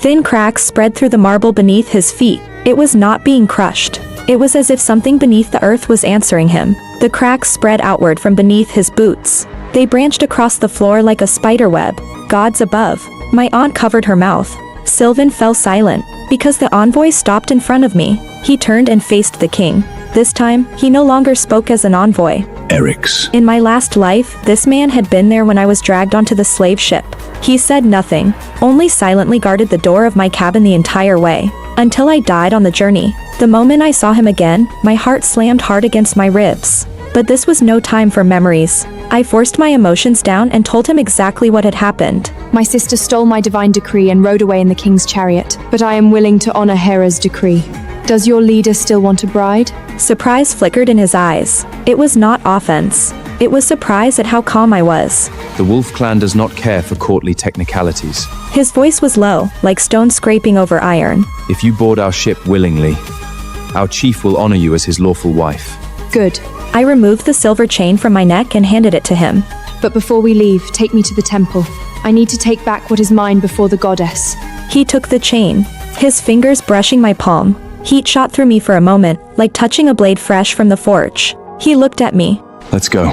Thin cracks spread through the marble beneath his feet. It was not being crushed. It was as if something beneath the earth was answering him. The cracks spread outward from beneath his boots. They branched across the floor like a spider web. Gods above. My aunt covered her mouth. Sylvan fell silent, because the envoy stopped in front of me. He turned and faced the king. This time, he no longer spoke as an envoy. Eric's. In my last life, this man had been there when I was dragged onto the slave ship. He said nothing, only silently guarded the door of my cabin the entire way, until I died on the journey. The moment I saw him again, my heart slammed hard against my ribs. But this was no time for memories. I forced my emotions down and told him exactly what had happened. My sister stole my divine decree and rode away in the king's chariot, but I am willing to honor Hera's decree. Does your leader still want a bride? Surprise flickered in his eyes. It was not offense. It was surprise at how calm I was. The Wolf Clan does not care for courtly technicalities. His voice was low, like stone scraping over iron. If you board our ship willingly, our chief will honor you as his lawful wife. Good. I removed the silver chain from my neck and handed it to him. But before we leave, take me to the temple. I need to take back what is mine before the goddess. He took the chain, his fingers brushing my palm. Heat shot through me for a moment, like touching a blade fresh from the forge. He looked at me. Let's go.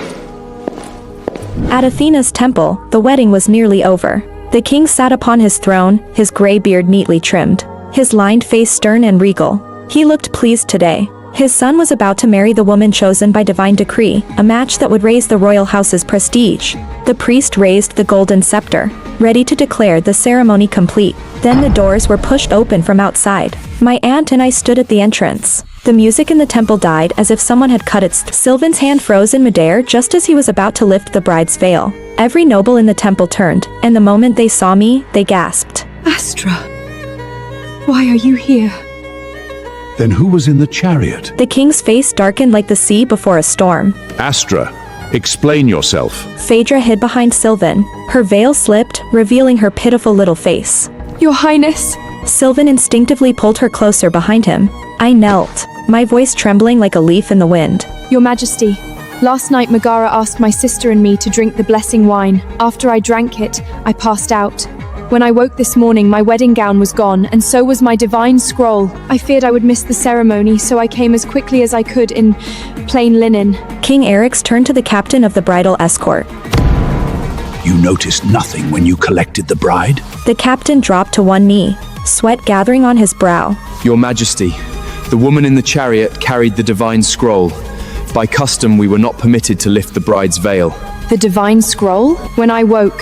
At Athena's temple, the wedding was nearly over. The king sat upon his throne, his gray beard neatly trimmed, his lined face stern and regal. He looked pleased today. His son was about to marry the woman chosen by divine decree, a match that would raise the royal house's prestige. The priest raised the golden scepter, ready to declare the ceremony complete. Then the doors were pushed open from outside. My aunt and I stood at the entrance. The music in the temple died as if someone had cut its Sylvan's hand froze in midair just as he was about to lift the bride's veil. Every noble in the temple turned, and the moment they saw me, they gasped. Astra, why are you here? Then who was in the chariot? The king's face darkened like the sea before a storm. Astra, explain yourself. Phaedra hid behind Sylvan. Her veil slipped, revealing her pitiful little face. Your Highness. Sylvan instinctively pulled her closer behind him. I knelt, my voice trembling like a leaf in the wind. Your Majesty, last night Megara asked my sister and me to drink the blessing wine. After I drank it, I passed out. When I woke this morning, my wedding gown was gone, and so was my divine scroll. I feared I would miss the ceremony, so I came as quickly as I could in plain linen. King Eric's turned to the captain of the bridal escort. You noticed nothing when you collected the bride? The captain dropped to one knee, sweat gathering on his brow. Your Majesty, the woman in the chariot carried the divine scroll. By custom, we were not permitted to lift the bride's veil. The divine scroll? When I woke,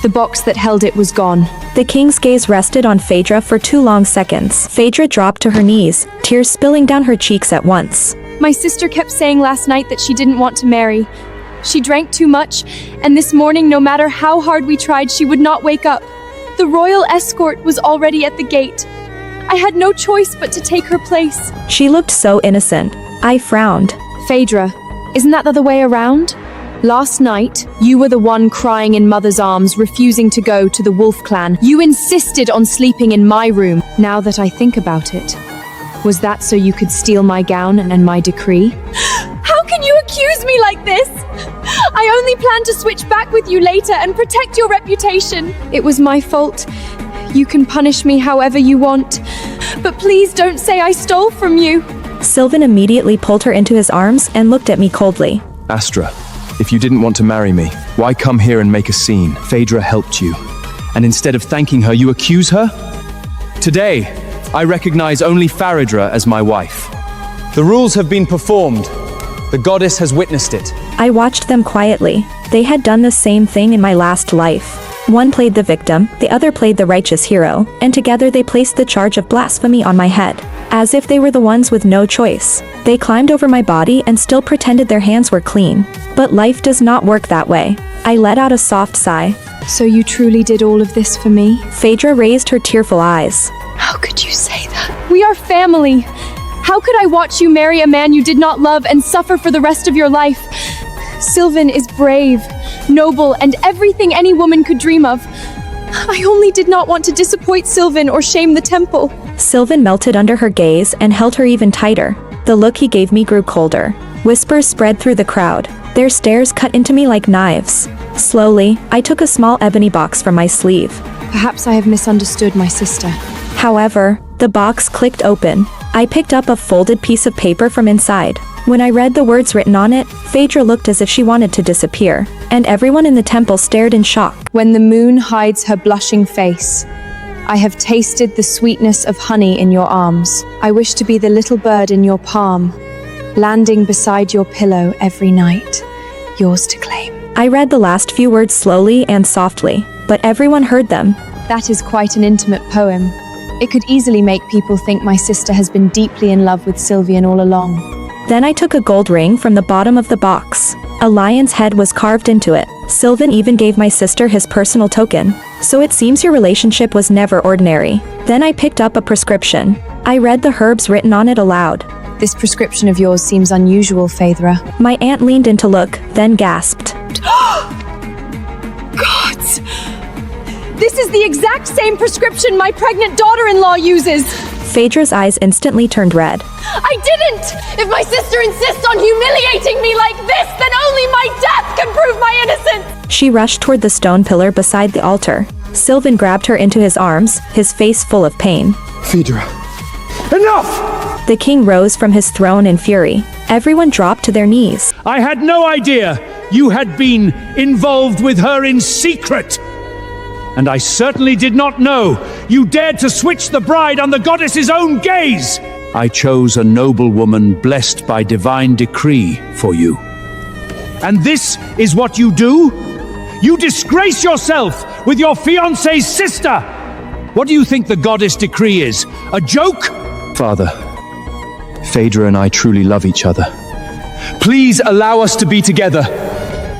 the box that held it was gone. The king's gaze rested on Phaedra for 2 long seconds. Phaedra dropped to her knees, tears spilling down her cheeks at once. My sister kept saying last night that she didn't want to marry. She drank too much, and this morning, no matter how hard we tried, she would not wake up. The royal escort was already at the gate. I had no choice but to take her place. She looked so innocent. I frowned. Phaedra, isn't that the other way around? Last night, you were the one crying in mother's arms, refusing to go to the Wolf Clan. You insisted on sleeping in my room. Now that I think about it, was that so you could steal my gown and my decree? How can you accuse me like this? I only planned to switch back with you later and protect your reputation. It was my fault. You can punish me however you want, but please don't say I stole from you. Sylvan immediately pulled her into his arms and looked at me coldly. Astra, if you didn't want to marry me, why come here and make a scene? Phaedra helped you, and instead of thanking her, you accuse her? Today, I recognize only Phaedra as my wife. The rules have been performed. The goddess has witnessed it. I watched them quietly. They had done the same thing in my last life. One played the victim, the other played the righteous hero, and together they placed the charge of blasphemy on my head, as if they were the ones with no choice. They climbed over my body and still pretended their hands were clean. But life does not work that way. I let out a soft sigh. So you truly did all of this for me? Phaedra raised her tearful eyes. How could you say that? We are family. How could I watch you marry a man you did not love and suffer for the rest of your life? Sylvan is brave, noble, and everything any woman could dream of. I only did not want to disappoint Sylvan or shame the temple. Sylvan melted under her gaze and held her even tighter. The look he gave me grew colder. Whispers spread through the crowd. Their stares cut into me like knives. Slowly, I took a small ebony box from my sleeve. Perhaps I have misunderstood my sister. However, the box clicked open. I picked up a folded piece of paper from inside. When I read the words written on it, Phaedra looked as if she wanted to disappear, and everyone in the temple stared in shock. When the moon hides her blushing face, I have tasted the sweetness of honey in your arms. I wish to be the little bird in your palm, landing beside your pillow every night, yours to claim. I read the last few words slowly and softly, but everyone heard them. That is quite an intimate poem. It could easily make people think my sister has been deeply in love with Sylvian all along. Then I took a gold ring from the bottom of the box. A lion's head was carved into it. Sylvan even gave my sister his personal token. So it seems your relationship was never ordinary. Then I picked up a prescription. I read the herbs written on it aloud. This prescription of yours seems unusual, Phaedra. My aunt leaned in to look, then gasped. Gods! This is the exact same prescription my pregnant daughter-in-law uses! Phaedra's eyes instantly turned red. I didn't! If my sister insists on humiliating me like this, then only my death can prove my innocence! She rushed toward the stone pillar beside the altar. Sylvan grabbed her into his arms, his face full of pain. Phaedra, enough! The king rose from his throne in fury. Everyone dropped to their knees. I had no idea you had been involved with her in secret. And I certainly did not know you dared to switch the bride on the goddess's own gaze. I chose a noble woman blessed by divine decree for you. And this is what you do? You disgrace yourself with your fiancé's sister! What do you think the goddess decree is? A joke? Father, Phaedra and I truly love each other. Please allow us to be together.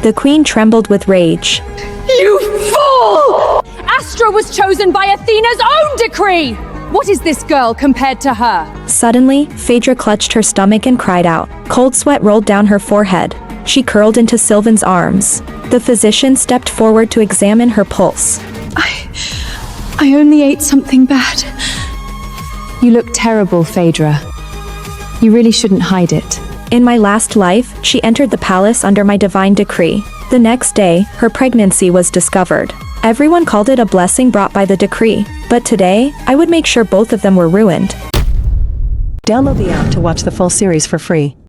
The queen trembled with rage. You fool! Astra was chosen by Athena's own decree! What is this girl compared to her? Suddenly, Phaedra clutched her stomach and cried out. Cold sweat rolled down her forehead. She curled into Sylvan's arms. The physician stepped forward to examine her pulse. I only ate something bad. You look terrible, Phaedra. You really shouldn't hide it. In my last life, she entered the palace under my divine decree. The next day, her pregnancy was discovered. Everyone called it a blessing brought by the decree, but today, I would make sure both of them were ruined. Download the app to watch the full series for free.